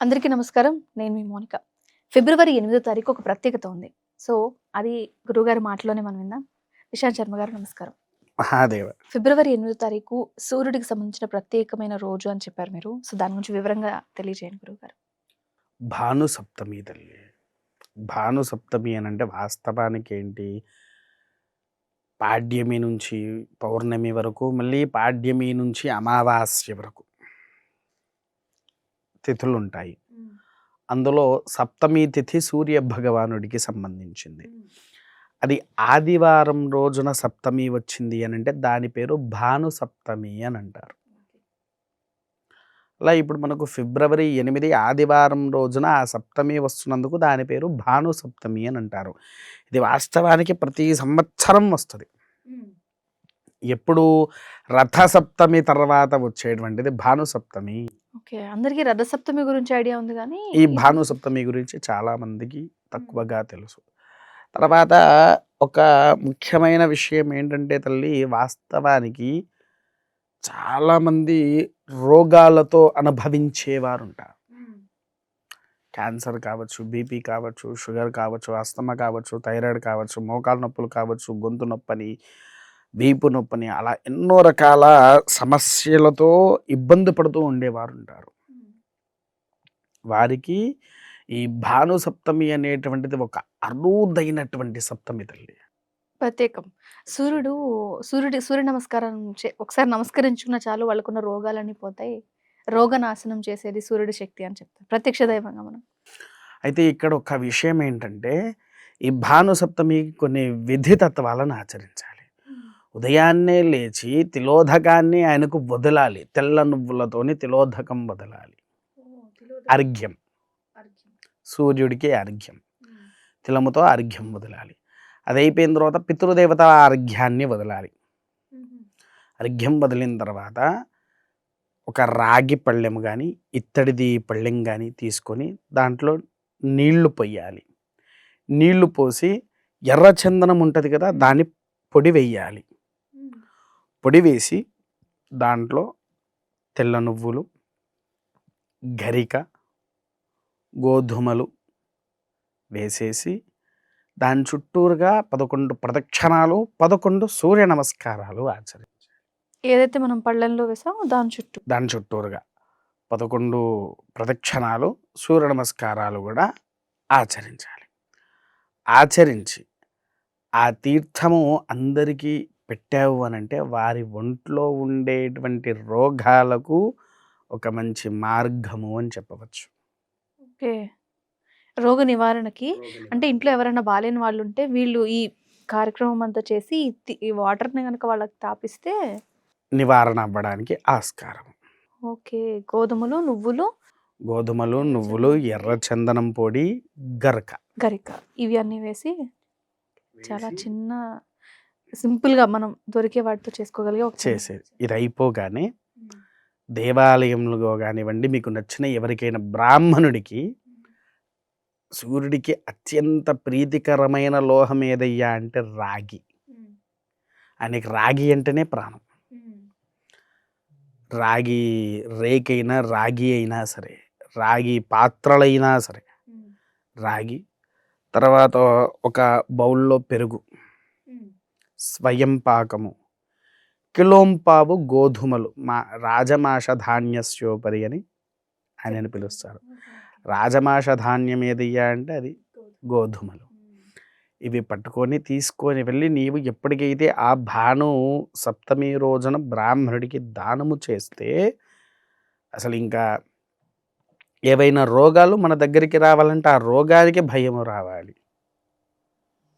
అందరికీ నమస్కారం. నేను మీ మౌనిక. ఫిబ్రవరి 8వ తారీఖు ఒక ప్రత్యేకత ఉంది. సో, అది గురువుగారి మాటలోనే మనం విందాం. ఇషాంత్ శర్మ గారు నమస్కారం. మహాదేవ. ఫిబ్రవరి 8వ తారీఖు సూర్యుడికి సంబంధించిన ప్రత్యేకమైన రోజు అని చెప్పారు మీరు. సో, దాని గురించి వివరంగా తెలియజేయండి గురువుగారు. భాను సప్తమి తల్లి. భాను సప్తమి అనంటే వాస్తవానికి ఏంటి? పాడ్యమి నుంచి పౌర్ణమి వరకు, మళ్ళీ పాడ్యమి నుంచి అమావాస్య వరకు తిథులుంటాయి. అందులో సప్తమి తిథి సూర్య భగవానుడికి సంబంధించింది. అది ఆదివారం రోజున సప్తమి వచ్చింది అనంటే దాని పేరు భాను సప్తమి అని అంటారు. అలా ఇప్పుడు మనకు ఫిబ్రవరి 8 ఆదివారం రోజున ఆ సప్తమి వస్తున్నందుకు దాని పేరు భాను సప్తమి అని అంటారు. ఇది వాస్తవానికి ప్రతి సంవత్సరం వస్తుంది. ఎప్పుడు రథ సప్తమి తర్వాత వచ్చేటువంటిది భాను సప్తమి. ఓకే. అందరికీ రథసప్తమి గురించి ఐడియా ఉంది గానీ ఈ భాను సప్తమి గురించి చాలా మందికి తక్కువగా తెలుసు. తర్వాత ఒక ముఖ్యమైన విషయం ఏంటంటే తల్లి, వాస్తవానికి చాలామంది రోగాలతో అనుభవించేవారు ఉంటారు. క్యాన్సర్ కావచ్చు, బీపీ కావచ్చు, షుగర్ కావచ్చు, అస్తమా కావచ్చు, థైరాయిడ్ కావచ్చు, మోకాలు నొప్పులు కావచ్చు, గొంతు నొప్పని, వీపు నొప్పని, అలా ఎన్నో రకాల సమస్యలతో ఇబ్బంది పడుతూ ఉండేవారు ఉంటారు. వారికి ఈ భాను సప్తమి అనేటువంటిది ఒక అరుదైనటువంటి సప్తమి తల్లి. ప్రత్యేకం. సూర్య నమస్కారం ఒకసారి నమస్కరించుకున్న చాలు వాళ్ళకున్న రోగాలన్నీ పోతాయి. రోగనాశనం చేసేది సూర్యుడి శక్తి అని చెప్తారు. ప్రత్యక్ష దైవంగా మనం. అయితే ఇక్కడ ఒక విషయం ఏంటంటే, ఈ భాను సప్తమికి కొన్ని విధి తత్వాలను ఆచరించాలి. ఉదయాన్నే లేచి తిలోదకాన్ని ఆయనకు వదలాలి. తెల్ల నువ్వులతోని తిలోదకం వదలాలి. అర్ఘ్యం, సూర్యుడికి అర్ఘ్యం, తిలముతో అర్ఘ్యం వదలాలి. అది అయిపోయిన తర్వాత పితృదేవత అర్ఘ్యాన్ని వదలాలి. అర్ఘ్యం వదిలిన తర్వాత ఒక రాగి పళ్ళెం కానీ, ఇత్తడిది పళ్ళెం కానీ తీసుకొని దాంట్లో నీళ్లు పొయ్యాలి. నీళ్లు పోసి ఎర్ర చందనం ఉంటుంది కదా, దాన్ని పొడి వేయాలి. పొడి వేసి దాంట్లో తెల్ల నువ్వులు, గరిక, గోధుమలు వేసేసి దాని చుట్టూరుగా 11 ప్రదక్షిణాలు, 11 సూర్య నమస్కారాలు ఆచరించాలి. ఏదైతే మనం పళ్ళెంలో వేసామో దాని చుట్టూరుగా 11 ప్రదక్షిణాలు, సూర్య నమస్కారాలు కూడా ఆచరించాలి. ఆచరించి ఆ తీర్థము అందరికీ పెట్టావు అనంటే వారి ఒంట్లో ఉండేటువంటి రోగాలకు ఒక మంచి మార్గము అని చెప్పవచ్చు. ఓకే. రోగ నివారణకి అంటే ఇంట్లో ఎవరైనా బాలేని వాళ్ళు ఉంటే వీళ్ళు ఈ కార్యక్రమం అంతా చేసి ఈ వాటర్‌ని గనక వాళ్ళకి తాపిస్తే నివారణ అవ్వడానికి ఆస్కారం. ఓకే. గోధుమలు, నువ్వులు, ఎర్ర చందనం పొడి, గరిక ఇవి అన్నీ వేసి చాలా చిన్న సింపుల్‌గా మనం దొరికే వాటితో చేసుకోగలిగే ఒక చేసేది. ఇది అయిపోగానే దేవాలయంలో కానివ్వండి, మీకు నచ్చిన ఎవరికైనా బ్రాహ్మణుడికి సూర్యుడికి అత్యంత ప్రీతికరమైన లోహం ఏదయ్యా అంటే రాగి. ఆయనకి రాగి అంటేనే ప్రాణం. రాగి రేకైనా, రాగి అయినా సరే, రాగి పాత్రలైనా సరే, రాగి తర్వాత ఒక బౌల్లో పెరుగు, స్వయం పాకము, కిలోంపావు గోధుమలు, రాజమాష ధాన్యస్యోపరి అని ఆయనని పిలుస్తారు. రాజమాష ధాన్యం ఏదయ్యా అంటే అది గోధుమలు. ఇవి పట్టుకొని తీసుకొని వెళ్ళి నీవు ఎప్పటికైతే ఆ భాను సప్తమి రోజున బ్రాహ్మణుడికి దానము చేస్తే అసలు ఇంకా ఏవైనా రోగాలు మన దగ్గరికి రావాలంటే ఆ రోగానికి భయము రావాలి.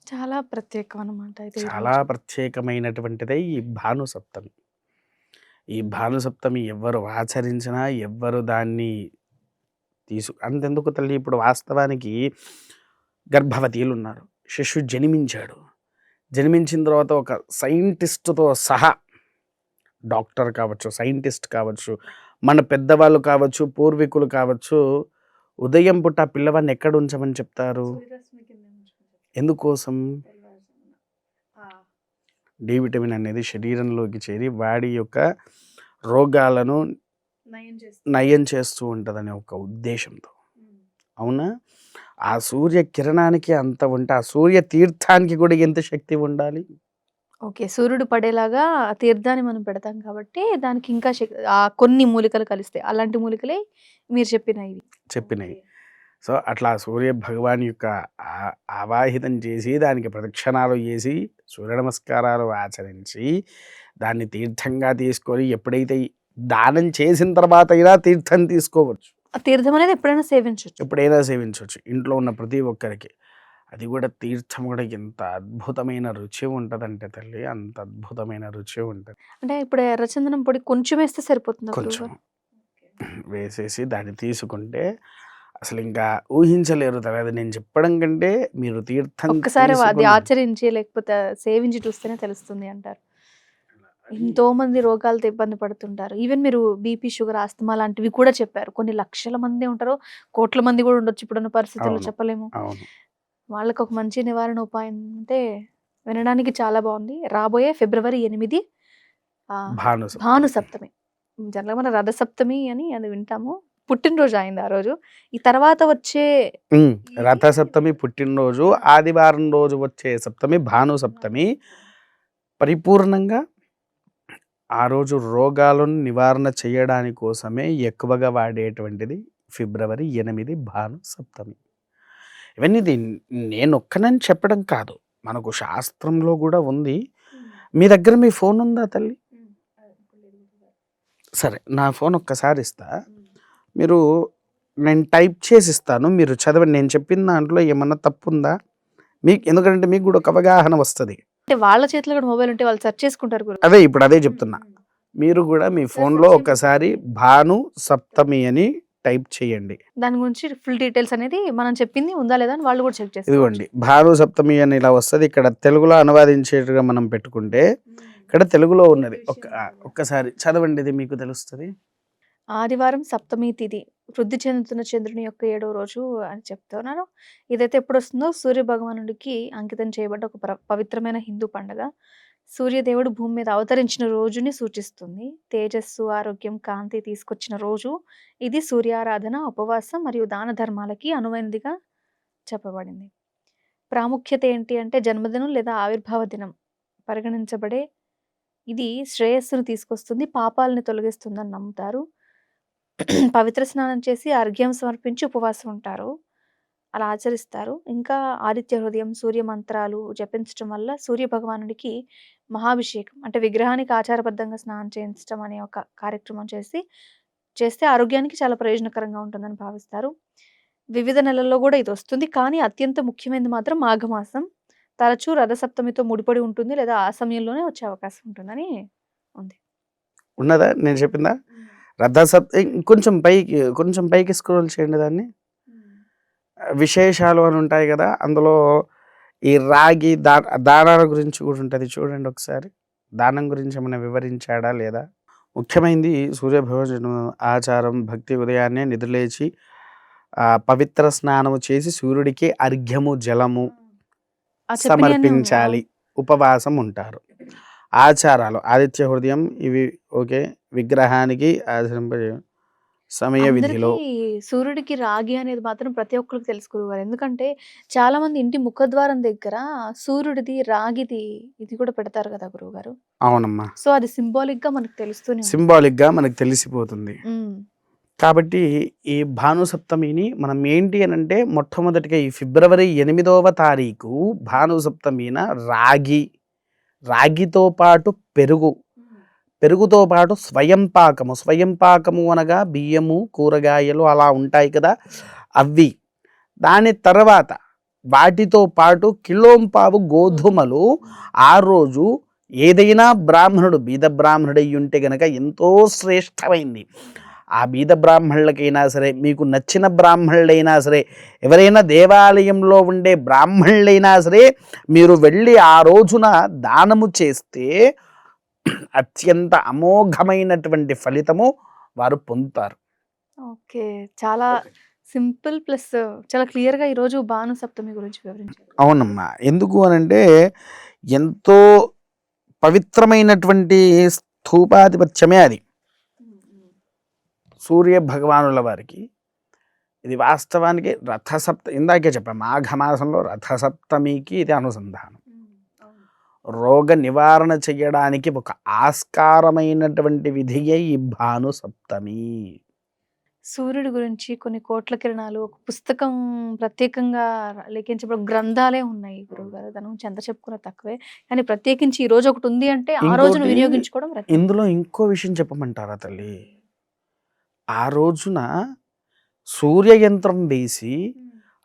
చాలా ప్రత్యేకం అన్నమాట. చాలా ప్రత్యేకమైనటువంటిదే ఈ భాను సప్తమి. ఈ భాను సప్తమి ఎవ్వరు ఆచరించినా, ఎవ్వరు దాన్ని అంతెందుకు తల్లి, ఇప్పుడు వాస్తవానికి గర్భవతీలు ఉన్నారు, శిశువు జన్మించాడు. జన్మించిన తర్వాత ఒక సైంటిస్టుతో సహా, డాక్టర్ కావచ్చు, సైంటిస్ట్ కావచ్చు, మన పెద్దవాళ్ళు కావచ్చు, పూర్వీకులు కావచ్చు, ఉదయం పుట్ట ఆ పిల్లవాడిని ఎక్కడ ఉంచమని చెప్తారు? ఎందుకోసం? డి విటమిన్ అనేది శరీరంలోకి చేరి వాడి యొక్క రోగాలను నయం చేస్తూ ఉంటుందనే ఒక ఉద్దేశంతో. అవునా? ఆ సూర్య కిరణానికి అంత ఉంటే, ఆ సూర్య తీర్థానికి కూడా ఎంత శక్తి ఉండాలి? ఓకే. సూర్యుడు పడేలాగా ఆ తీర్థాన్ని మనం పెడతాం కాబట్టి దానికి ఇంకా కొన్ని మూలికలు కలుస్తాయి. అలాంటి మూలికలే మీరు చెప్పినవి. చెప్పినయి. ఓకే. సో, అట్లా సూర్య భగవాన్ యొక్క ఆవాహితం చేసి, దానికి ప్రదక్షిణాలు చేసి, సూర్య నమస్కారాలు ఆచరించి, దాన్ని తీర్థంగా తీసుకొని ఎప్పుడైతే దానం చేసిన తర్వాత అయినా తీర్థం తీసుకోవచ్చు. ఆ తీర్థం అనేది ఎప్పుడైనా సేవించొచ్చు. ఎప్పుడైనా సేవించవచ్చు ఇంట్లో ఉన్న ప్రతి ఒక్కరికి. అది కూడా తీర్థం కూడా ఎంత అద్భుతమైన రుచి ఉంటదంటే తల్లి, అంత అద్భుతమైన రుచి ఉంటది. అంటే ఇప్పుడు ఎర్రచందనం పొడి కొంచెం వేస్తే సరిపోతుందా కొంచెం గురువుగారు? వేసేసి దాన్ని తీసుకుంటే అసలింకా ఊహించలేరు తల్లి. అది నేను చెప్పడం కంటే మీరు తీర్థం ఒక్కసారి అది తీసుకొని ఆచరించి లేకపోతే సేవించి చూస్తేనే తెలుస్తుంది అంటారు. ఎంతోమంది రోగాలతో ఇబ్బంది పడుతుంటారు. ఈవెన్ మీరు బీపీ, షుగర్, ఆస్తమా లాంటివి కూడా చెప్పారు. కొన్ని లక్షల మందే ఉంటారు. కోట్ల మంది కూడా ఉండొచ్చు ఇప్పుడున్న పరిస్థితుల్లో అవును. చెప్పలేము. అవును. వాళ్ళకొక మంచి నివారణ ఉపాయం అంటే వినడానికి చాలా బావుంది. రాబోయే ఫిబ్రవరి 8 భానుసప్తమి. భానుసప్తమి. జనరల్‌గా మనం రథసప్తమి అని అది వింటాము. పుట్టినరోజు ఆయనది ఆ రోజు. ఈ తర్వాత వచ్చే హ్మ్. రథసప్తమి పుట్టినరోజు, ఆదివారం రోజు వచ్చే సప్తమి భానుసప్తమి. పరిపూర్ణంగా ఆ రోజు రోగాలను నివారణ చేయడాని కోసమే ఎక్కువగా వాడేటువంటిది ఫిబ్రవరి 8 భానుసప్తమి. ఇవన్నీ నేనొక్కనని చెప్పడం కాదు. మనకు శాస్త్రంలో గూడా ఉంది. మీ దగ్గర మీ ఫోన్ ఉందా తల్లి? సరే. నా ఫోన్ ఒక్కసారి ఇస్తా. మీరు నేను టైప్ చేసి ఇస్తాను. మీరు చదవండి. నేను చెప్పిన దాంట్లో ఏమన్నా తప్పుందా? ఎందుకంటే మీకు గూడా ఒక అవగాహన వస్తది. అంటే వాళ్ళ చేతిలో కూడా మొబైల్ ఉంటే వాళ్ళు సెర్చ్ చేసుకుంటారు గురు. అదే ఇప్పుడు అదే చెప్తున్నా. మీరు గూడా మీ ఫోన్‌లో ఒక్కసారి భాను సప్తమి అని టైప్ చేయండి. దాని గురించి ఫుల్ డీటెయిల్స్ అనేది మనం చెప్పింది ఉందా లేదా అని వాళ్ళు కూడా చెక్ చేసుకోవచ్చు. ఇదిగోండి భాను సప్తమి అని ఇలా వస్తది. ఇక్కడ తెలుగులో అనువాదించేట్టుగా మనం పెట్టుకుంటే ఇక్కడ తెలుగులో ఉన్నది. ఒక్కసారి చదవండి, ఇది మీకు తెలుస్తది. ఆదివారం సప్తమి తిథి. వృద్ధి చెందుతున్న చంద్రుని యొక్క 7వ రోజు అని చెప్తున్నారు. ఇదైతే ఎప్పుడొస్తుందో సూర్య భగవానుడికి అంకితం చేయబడ్డ ఒక పవిత్రమైన హిందూ పండగ. సూర్యదేవుడు భూమి మీద అవతరించిన రోజుని సూచిస్తుంది. తేజస్సు, ఆరోగ్యం, కాంతి తీసుకొచ్చిన రోజు. ఇది సూర్యారాధన, ఉపవాసం మరియు దాన ధర్మాలకి అనువైనదిగా చెప్పబడింది. ప్రాముఖ్యత ఏంటి అంటే జన్మదినం లేదా ఆవిర్భావ దినం పరిగణించబడే ఇది శ్రేయస్సును తీసుకొస్తుంది, పాపాలని తొలగిస్తుందని నమ్ముతారు. పవిత్ర స్నానం చేసి అర్ఘ్యం సమర్పించి ఉపవాసం ఉంటారు. అలా ఆచరిస్తారు. ఇంకా ఆదిత్య హృదయం, సూర్య మంత్రాలు జపించటం వల్ల సూర్య భగవానుడికి మహాభిషేకం అంటే విగ్రహానికి ఆచారబద్ధంగా స్నానం చేయించటం అనే ఒక కార్యక్రమం చేస్తే ఆరోగ్యానికి చాలా ప్రయోజనకరంగా ఉంటుందని భావిస్తారు. వివిధ నెలల్లో కూడా ఇది వస్తుంది. కానీ అత్యంత ముఖ్యమైనది మాత్రం మాఘమాసం. తరచూ రథసప్తమితో ముడిపడి ఉంటుంది లేదా ఆ సమయంలోనే వచ్చే అవకాశం ఉంటుందని ఉంది. ఉన్నదా నేను చెప్పిందా? కొంచెం పైకి స్క్రోల్ చేయండి దాన్ని. విశేషాలు అని ఉంటాయి కదా, అందులో ఈ రాగి దానాల గురించి కూడా ఉంటుంది. చూడండి ఒకసారి. దానం గురించి ఏమైనా వివరించాడా లేదా? ముఖ్యమైనది సూర్యభోజనం ఆచారం, భక్తి. ఉదయాన్నే నిద్రలేచి పవిత్ర స్నానము చేసి సూర్యుడికి అర్ఘ్యము, జలము సమర్పించాలి. ఉపవాసం ఉంటారు. ఆచారాలు ఆదిత్య హృదయం ఇవి ఓకే. విగ్రహానికి సమయ విధిలో సూర్యుడికి రాగి అనేది మాత్రం ప్రతి ఒక్కరికి తెలుసు గురువుగారు. ఎందుకంటే చాలా మంది ఇంటి ముఖద్వారం దగ్గర సూర్యుడిది, రాగిది ఇది కూడా పెడతారు కదా గురువుగారు. అవునమ్మా. సో అది సింబాలిక్ గా మనకు తెలుస్తూనే సింబాలిక్గా మనకు తెలిసిపోతుంది. ఉంది. కాబట్టి ఈ భానుసప్తమిని మనం ఏంటి అని అంటే మొట్టమొదటిగా ఈ ఫిబ్రవరి 8వ తారీఖు భానుసప్తమిన రాగితో పాటు పెరుగుతో పాటు స్వయం పాకము అనగా బియ్యము, కూరగాయలు అలా ఉంటాయి కదా అవి. దాని తర్వాత వాటితో పాటు కిలోంపావు గోధుమలు ఆ రోజు ఏదైనా బ్రాహ్మణుడు బీద బ్రాహ్మణుడై ఉంటే గనక ఎంతో శ్రేష్టమైంది. ఆ బీద బ్రాహ్మణులకైనా సరే, మీకు నచ్చిన బ్రాహ్మణులైనా సరే, ఎవరైనా దేవాలయంలో ఉండే బ్రాహ్మణులైనా సరే, మీరు వెళ్ళి ఆ రోజున దానము చేస్తే అత్యంత అమోఘమైనటువంటి ఫలితము వారు పొందుతారు. ఓకే. చాలా సింపుల్ ప్లస్ చాలా క్లియర్‌గా ఈరోజు భాను సప్తమి గురించి వివరించారు. అవునమ్మా. ఎందుకు అనంటే ఎంతో పవిత్రమైనటువంటి స్థూపాధిపత్యమే అది. సూర్య భగవానుల వారికి ఇది వాస్తవానికి ఇందాకే చెప్పాను, మాఘమాసంలో రథసప్తమికి ఇది అనుసంధానం. రోగ నివారణ చేయడానికి ఒక ఆస్కారమైనటువంటి విధియే ఈ భాను సప్తమి. సూర్యుడి గురించి కొన్ని కోట్ల కిరణాలు ఒక పుస్తకం ప్రత్యేకంగా లిఖించబడిన గ్రంథాలే ఉన్నాయి గురువుగారు. దాని గురించి ఎంత చెప్పుకున్నా తక్కువే. కానీ ప్రత్యేకించి ఈ రోజు ఒకటి ఉంది అంటే ఆ రోజును ఇంకోటి వినియోగించుకోవడం రత్నం. ఇందులో ఇంకో విషయం చెప్పమంటారా తల్లి? ఆ రోజున సూర్యయంత్రం వేసి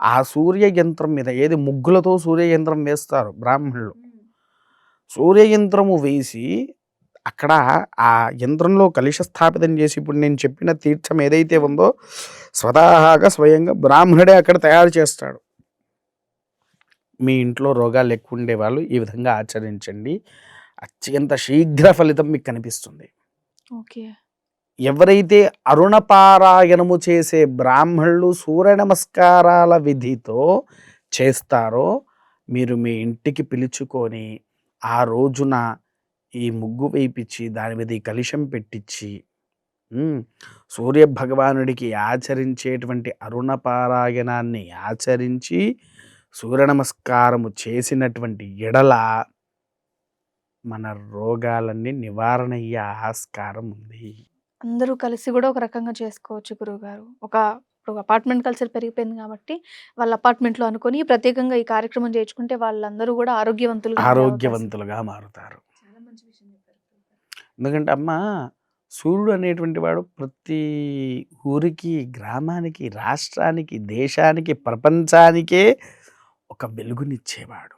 ఆ సూర్యయంత్రం మీద ఏది ముగ్గులతో సూర్యయంత్రం వేస్తారు బ్రాహ్మణులు. సూర్యయంత్రము వేసి అక్కడ ఆ యంత్రంలో కలుష స్థాపితం చేసి ఇప్పుడు నేను చెప్పిన తీర్థం ఏదైతే ఉందో స్వయంగా బ్రాహ్మణుడే అక్కడ తయారు చేస్తాడు. మీ ఇంట్లో రోగాలు ఎక్కువ ఉండేవాళ్ళు ఈ విధంగా ఆచరించండి, అత్యంత శీఘ్ర ఫలితం మీకు కనిపిస్తుంది. ఓకే. ఎవరైతే అరుణపారాయణము చేసే బ్రాహ్మణులు సూర్య నమస్కారాల విధితో చేస్తారో మీరు మీ ఇంటికి పిలుచుకొని ఆ రోజున ఈ ముగ్గు వేయించి దాని మీద ఈ కలుషం పెట్టించి సూర్య భగవానుడికి ఆచరించేటువంటి అరుణపారాయణాన్ని ఆచరించి సూర్య నమస్కారము చేసినటువంటి ఎడల మన రోగాలన్నీ నివారణ అయ్యే ఆస్కారం ఉంది. అందరూ కలిసి కూడా ఒక రకంగా చేసుకోవచ్చు గురువుగారు. ఇప్పుడు అపార్ట్మెంట్ కల్చర్ పెరిగిపోయింది కాబట్టి వాళ్ళ అపార్ట్మెంట్లో అనుకొని ప్రత్యేకంగా ఈ కార్యక్రమం చేయించుకుంటే వాళ్ళందరూ కూడా ఆరోగ్యవంతులుగా మారుతారు. చాలా మంచి విషయం చెప్పారు. ఎందుకంటే అమ్మ, సూర్యుడు అనేటువంటి వాడు ప్రతి ఊరికి, గ్రామానికి, రాష్ట్రానికి, దేశానికి, ప్రపంచానికే ఒక వెలుగునిచ్చేవాడు.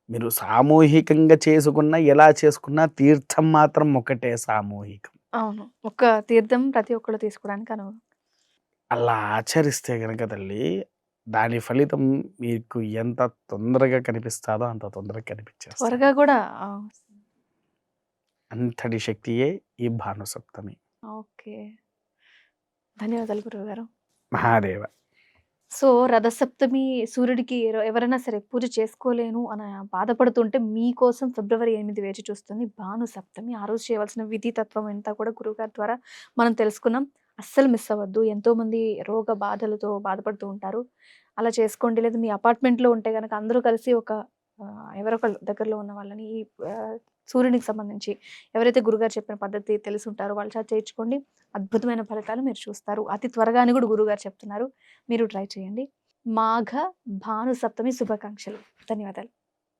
మీరు సామూహికంగా చేసుకున్నా ఎలా చేసుకున్నా తీర్థం మాత్రం ఒకటే సామూహికం. అవును. ఒక తీర్థం ప్రతి ఒక్కళ్ళు తీసుకోవడానికి అనువు. అలా ఆచరిస్తే గనక తల్లి దాని ఫలితం మీకు ఎంత తొందరగా కనిపిస్తాదో అంత తొందరగా కనిపించేస్తుంది. త్వరగా కూడా అంతటి శక్తియే ఈ భానుసప్తమి. ఓకే. ధన్యవాదాలు గురువుగారు. మహాదేవ. సో రథసప్తమి సూర్యుడికి ఎవరైనా సరే పూజ చేసుకోలేను అని బాధపడుతుంటే మీకోసం ఫిబ్రవరి 8 వేచి చూస్తుంది భాను సప్తమి. ఆ రోజు చేయవలసిన విధి తత్వం అంతా కూడా గురువుగారి ద్వారా మనం తెలుసుకున్నాం. అస్సలు మిస్ అవ్వద్దు. ఎంతోమంది రోగ బాధలతో బాధపడుతూ ఉంటారు. అలా చేసుకోండి. లేదా మీ అపార్ట్మెంట్లో ఉంటే గనక అందరూ కలిసి ఒక ఎవరొకళ్ళు దగ్గరలో ఉన్న వాళ్ళని ఈ సూర్యునికి సంబంధించి ఎవరైతే గురుగారు చెప్పిన పద్ధతి తెలిసి ఉంటారో వాళ్ళ చేత చేయించుకోండి. అద్భుతమైన ఫలితాలు మీరు చూస్తారు. అతి త్వరగా అని కూడా గురుగారు చెప్తున్నారు. మీరు ట్రై చేయండి. మాఘ భాను సప్తమి శుభాకాంక్షలు. ధన్యవాదాలు.